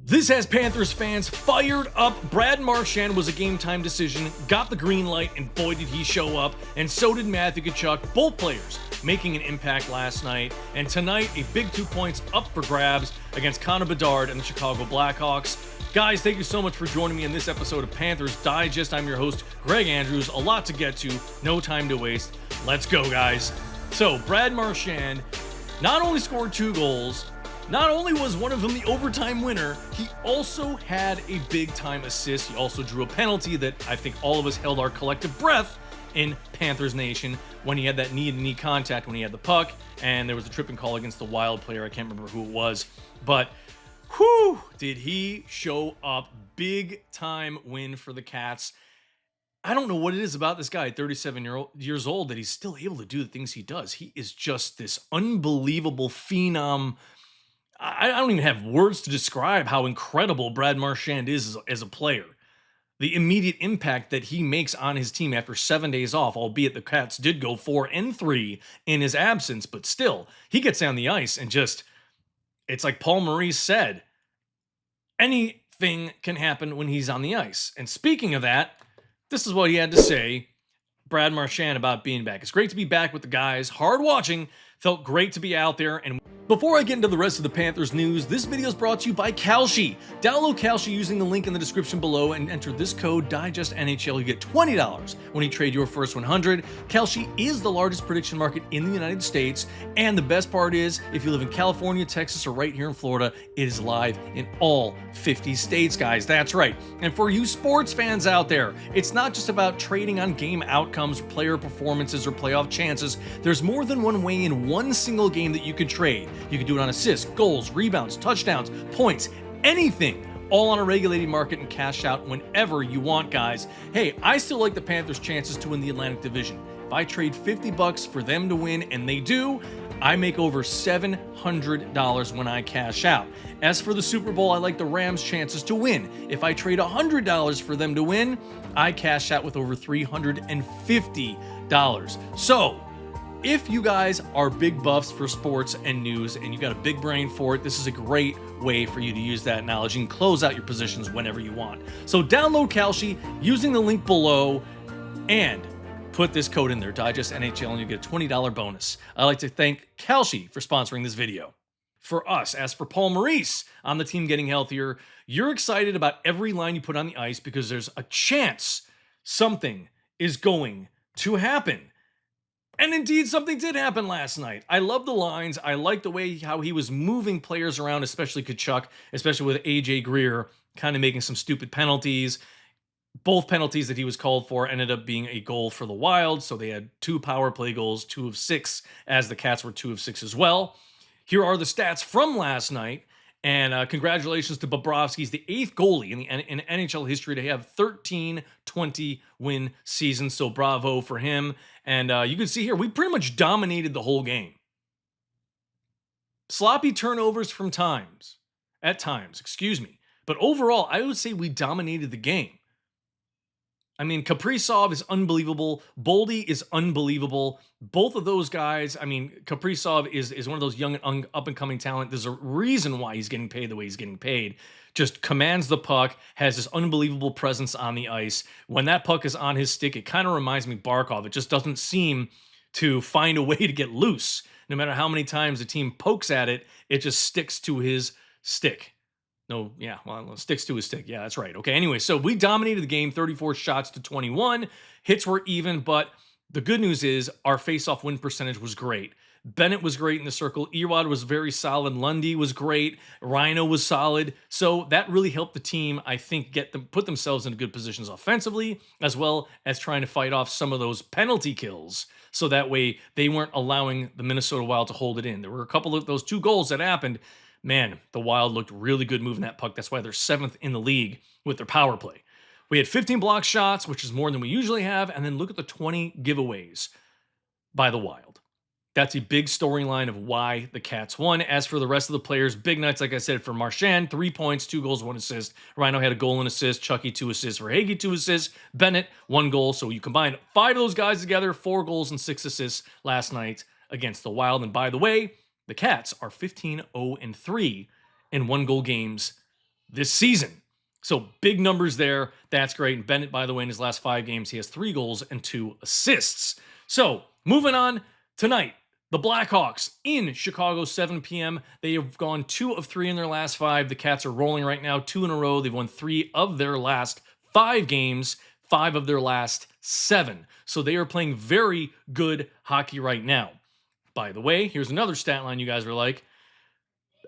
This has Panthers fans fired up. Brad Marchand was a game-time decision, got the green light, and boy did he show up, and so did Matthew Tkachuk, both players making an impact last night. And tonight, a big 2 points up for grabs against Connor Bedard and the Chicago Blackhawks. Guys, thank you so much for joining me in this episode of Panthers Digest. I'm your host, Greg Andrews. A lot to get to, no time to waste. Let's go, guys. So, Brad Marchand not only scored 2 goals, not only was one of them the overtime winner, he also had a big-time assist. He also drew a penalty that I think all of us held our collective breath in Panthers Nation when he had that knee-to-knee contact when he had the puck, and there was a tripping call against the Wild player. I can't remember who it was, but whew, did he show up. Big-time win for the Cats. I don't know what it is about this guy at 37 years old that he's still able to do the things he does. He is just this unbelievable phenom. I don't even have words to describe how incredible Brad Marchand is as a player. The immediate impact that he makes on his team after 7 days off, albeit the Cats did go 4-3 in his absence, but still, he gets on the ice and just, it's like Paul Maurice said, anything can happen when he's on the ice. And speaking of that, this is what he had to say, Brad Marchand, about being back. It's great to be back with the guys. Hard watching. Felt great to be out there. And before I get into the rest of the Panthers news, this video is brought to you by Kalshi. Download Kalshi using the link in the description below and enter this code DIGESTNHL. You get $20 when you trade your first 100. Kalshi is the largest prediction market in the United States. And the best part is, if you live in California, Texas, or right here in Florida, it is live in all 50 states, guys. That's right. And for you sports fans out there, it's not just about trading on game outcomes, player performances, or playoff chances. There's more than one way in one single game that you can trade. You can do it on assists, goals, rebounds, touchdowns, points, anything, all on a regulated market and cash out whenever you want, guys. Hey, I still like the Panthers' chances to win the Atlantic Division. If I trade $50 for them to win, and they do, I make over $700 when I cash out. As for the Super Bowl, I like the Rams' chances to win. If I trade $100 for them to win, I cash out with over $350. So, if you guys are big buffs for sports and news and you got a big brain for it, this is a great way for you to use that knowledge and close out your positions whenever you want. So download Kalshi using the link below and put this code in there, Digest NHL, and you get a $20 bonus. I'd like to thank Kalshi for sponsoring this video. For us, as for Paul Maurice on the team getting healthier, you're excited about every line you put on the ice because there's a chance something is going to happen. And indeed, something did happen last night. I love the lines. I like the way how he was moving players around, especially Tkachuk, especially with AJ Greer kind of making some stupid penalties. Both penalties that he was called for ended up being a goal for the Wild, so they had 2 power play goals, 2 of 6, as the Cats were 2 of 6 as well. Here are the stats from last night. And congratulations to Bobrovsky. He's the 8th goalie in NHL history to have 13-20 win seasons. So bravo for him. And you can see here, we pretty much dominated the whole game. Sloppy turnovers at times, excuse me. But overall, I would say we dominated the game. I mean, Kaprizov is unbelievable. Boldy is unbelievable. Both of those guys, I mean, Kaprizov is one of those young and up-and-coming talent. There's a reason why he's getting paid the way he's getting paid. Just commands the puck, has this unbelievable presence on the ice. When that puck is on his stick, it kind of reminds me of Barkov. It just doesn't seem to find a way to get loose. No matter how many times the team pokes at it, it just sticks to his stick. No, yeah, well, it sticks to his stick. Yeah, that's right. Okay, anyway, so we dominated the game, 34 shots to 21. Hits were even, but the good news is our face-off win percentage was great. Bennett was great in the circle. Erod was very solid. Lundy was great. Rhino was solid. So that really helped the team, I think, put themselves in good positions offensively, as well as trying to fight off some of those penalty kills. So that way they weren't allowing the Minnesota Wild to hold it in. There were a couple of those 2 goals that happened. Man, the Wild looked really good moving that puck. That's why they're 7th in the league with their power play. We had 15 block shots, which is more than we usually have. And then look at the 20 giveaways by the Wild. That's a big storyline of why the Cats won. As for the rest of the players, big nights, like I said, for Marchand, 3 points, 2 goals, 1 assist. Rhino had a goal and assist. Chucky, 2 assists. Verhaeghe, 2 assists. Bennett, 1 goal. So you combine 5 of those guys together, 4 goals and 6 assists last night against the Wild. And by the way, the Cats are 15-0-3 in 1-goal games this season. So big numbers there. That's great. And Bennett, by the way, in his last 5 games, he has 3 goals and 2 assists. So moving on tonight, the Blackhawks in Chicago, 7 p.m. They have gone 2 of 3 in their last 5. The Cats are rolling right now, 2 in a row. They've won 3 of their last 5 games, 5 of their last 7. So they are playing very good hockey right now. By the way, here's another stat line you guys are like.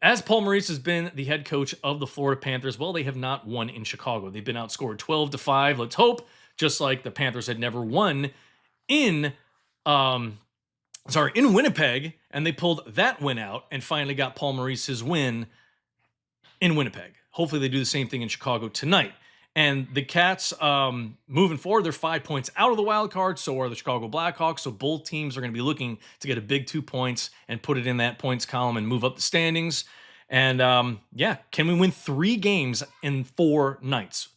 As Paul Maurice has been the head coach of the Florida Panthers, well, they have not won in Chicago. They've been outscored 12-5. Let's hope, just like the Panthers had never won in Winnipeg, and they pulled that win out and finally got Paul Maurice his win in Winnipeg. Hopefully they do the same thing in Chicago tonight. And the Cats, moving forward, they're 5 points out of the wild card. So are the Chicago Blackhawks. So both teams are going to be looking to get a big 2 points and put it in that points column and move up the standings. And can we win 3 games in 4 nights?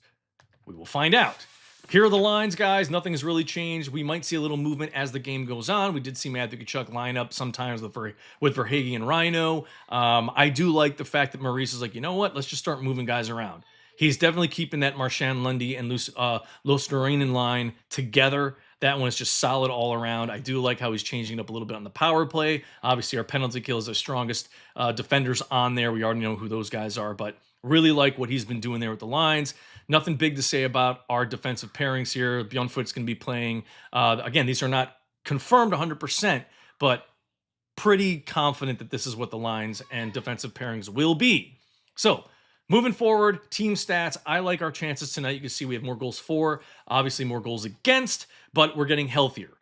We will find out. Here are the lines, guys. Nothing has really changed. We might see a little movement as the game goes on. We did see Matthew Tkachuk line up sometimes with Verhaeghe and Rhino. I do like the fact that Maurice is like, you know what? Let's just start moving guys around. He's definitely keeping that Marchand, Lundy, and Losterinen line together. That one is just solid all around. I do like how he's changing it up a little bit on the power play. Obviously, our penalty kill is our strongest defenders on there. We already know who those guys are, but really like what he's been doing there with the lines. Nothing big to say about our defensive pairings here. Bjornfoot's going to be playing. Again, these are not confirmed 100%, but pretty confident that this is what the lines and defensive pairings will be. So, moving forward, team stats, I like our chances tonight. You can see we have more goals for, obviously more goals against, but we're getting healthier.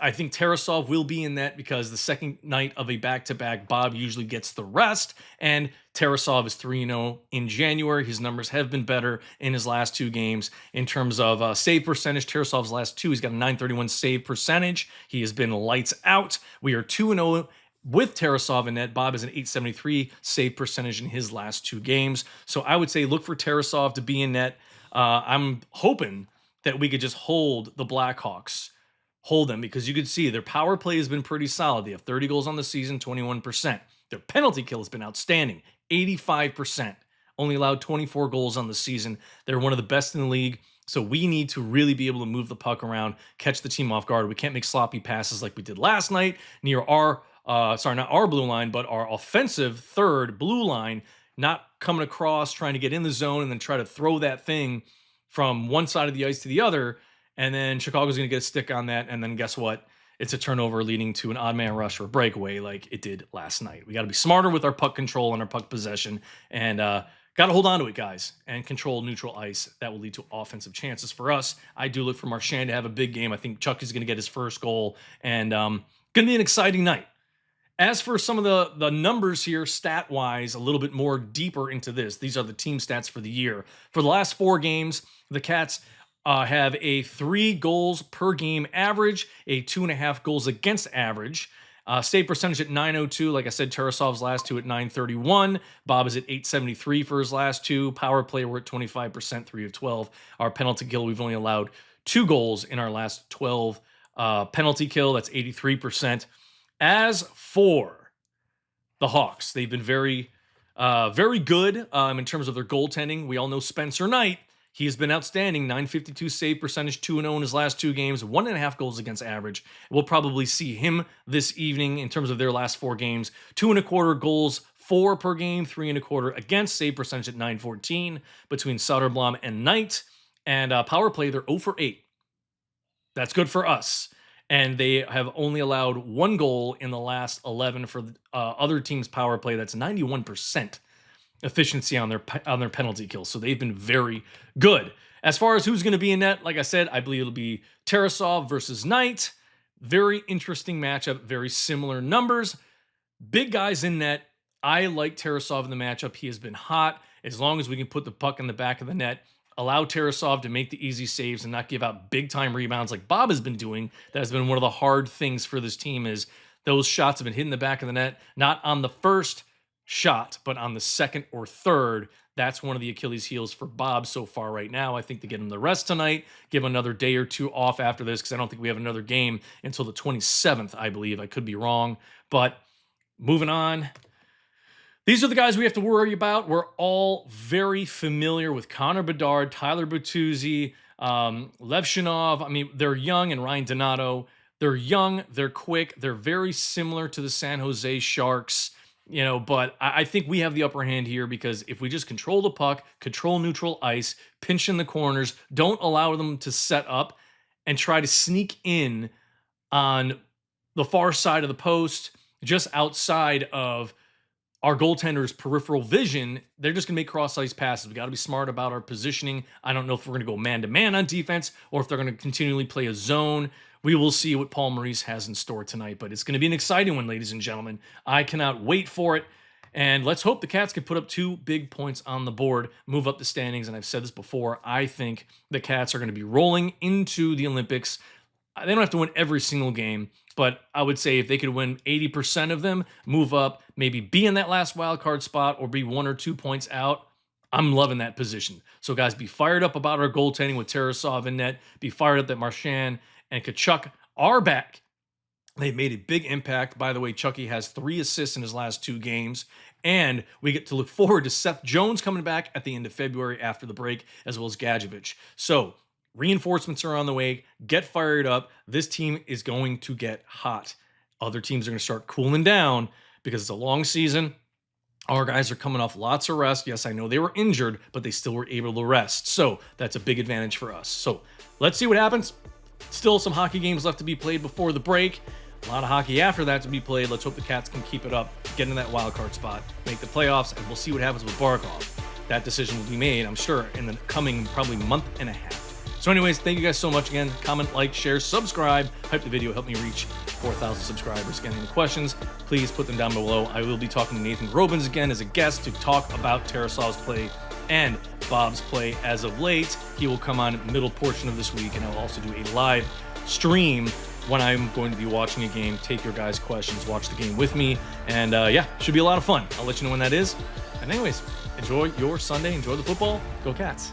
I think Tarasov will be in that because the second night of a back-to-back, Bob usually gets the rest, and Tarasov is 3-0 in January. His numbers have been better in his last 2 games. In terms of save percentage, Tarasov's last 2, he's got a .931 save percentage. He has been lights out. We are 2-0 with Tarasov in net. Bob has an .873 save percentage in his last 2 games. So I would say look for Tarasov to be in net. I'm hoping that we could just hold the Blackhawks. Hold them, because you could see their power play has been pretty solid. They have 30 goals on the season, 21%. Their penalty kill has been outstanding, 85%. Only allowed 24 goals on the season. They're one of the best in the league. So we need to really be able to move the puck around, catch the team off guard. We can't make sloppy passes like we did last night near our not our blue line, but our offensive third blue line, not coming across, trying to get in the zone and then try to throw that thing from one side of the ice to the other. And then Chicago's going to get a stick on that. And then guess what? It's a turnover leading to an odd man rush or a breakaway like it did last night. We got to be smarter with our puck control and our puck possession. And got to hold on to it, guys, and control neutral ice. That will lead to offensive chances for us. I do look for Marchand to have a big game. I think Chuck is going to get his first goal. And going to be an exciting night. As for some of the numbers here, stat-wise, a little bit more deeper into this. These are the team stats for the year. For the last 4 games, the Cats have a 3 goals per game average, a 2.5 goals against average. Save percentage at .902. Like I said, Tarasov's last 2 at .931. Bob is at .873 for his last 2. Power play, we're at 25%, 3 of 12. Our penalty kill, we've only allowed 2 goals in our last 12 penalty kill. That's 83%. As for the Hawks, they've been very good in terms of their goaltending. We all know Spencer Knight. He has been outstanding. .952 save percentage, 2-0 in his last 2 games, 1.5 goals against average. We'll probably see him this evening in terms of their last 4 games. 2.25 goals, 4 per game, 3.25 against, save percentage at .914 between Soderblom and Knight. And power play, they're 0 for 8. That's good for us. And they have only allowed 1 goal in the last 11 for other teams' power play. That's 91% efficiency on their penalty kills. So they've been very good. As far as who's going to be in net, like I said, I believe it'll be Tarasov versus Knight. Very interesting matchup. Very similar numbers. Big guys in net. I like Tarasov in the matchup. He has been hot. As long as we can put the puck in the back of the net, allow Tarasov to make the easy saves and not give out big-time rebounds like Bob has been doing. That has been one of the hard things for this team is those shots have been hitting the back of the net, not on the first shot, but on the second or third. That's one of the Achilles heels for Bob so far right now. I think to get him the rest tonight, give him another day or 2 off after this, because I don't think we have another game until the 27th, I believe. I could be wrong. But moving on, These are the guys we have to worry about. We're all very familiar with Connor Bedard, Tyler Bertuzzi, Lev Shinov. I mean, they're young, and Ryan Donato. They're young, they're quick, they're very similar to the San Jose Sharks, but I think we have the upper hand here because if we just control the puck, control neutral ice, pinch in the corners, don't allow them to set up and try to sneak in on the far side of the post, just outside of our goaltender's peripheral vision, they're just going to make cross-ice passes. We got to be smart about our positioning. I don't know if we're going to go man-to-man on defense or if they're going to continually play a zone. We will see what Paul Maurice has in store tonight, but it's going to be an exciting one, ladies and gentlemen. I cannot wait for it, and let's hope the Cats can put up 2 big points on the board, move up the standings, and I've said this before, I think the Cats are going to be rolling into the Olympics. They don't have to win every single game, but I would say if they could win 80% of them, move up, maybe be in that last wild card spot or be 1 or 2 points out, I'm loving that position. So guys, be fired up about our goaltending with Tarasov in net. Be fired up that Marchand and Tkachuk are back. They've made a big impact. By the way, Chucky has 3 assists in his last 2 games. And we get to look forward to Seth Jones coming back at the end of February after the break, as well as Gadjevich. So reinforcements are on the way. Get fired up. This team is going to get hot. Other teams are going to start cooling down because it's a long season. Our guys are coming off lots of rest. Yes, I know they were injured, but they still were able to rest. So that's a big advantage for us. So let's see what happens. Still some hockey games left to be played before the break. A lot of hockey after that to be played. Let's hope the Cats can keep it up, get in that wild card spot, make the playoffs, and we'll see what happens with Barkov. That decision will be made, I'm sure, in the coming probably month and a half. So anyways, thank you guys so much again. Comment, like, share, subscribe. Hype the video. Help me reach 4,000 subscribers. Again, any questions, please put them down below. I will be talking to Nathan Grobens again as a guest to talk about Tarasov's play and Bob's play as of late. He will come on middle portion of this week, and I'll also do a live stream when I'm going to be watching a game, take your guys' questions, watch the game with me, and yeah, should be a lot of fun. I'll let you know when that is. And anyways, enjoy your Sunday, enjoy the football, go Cats.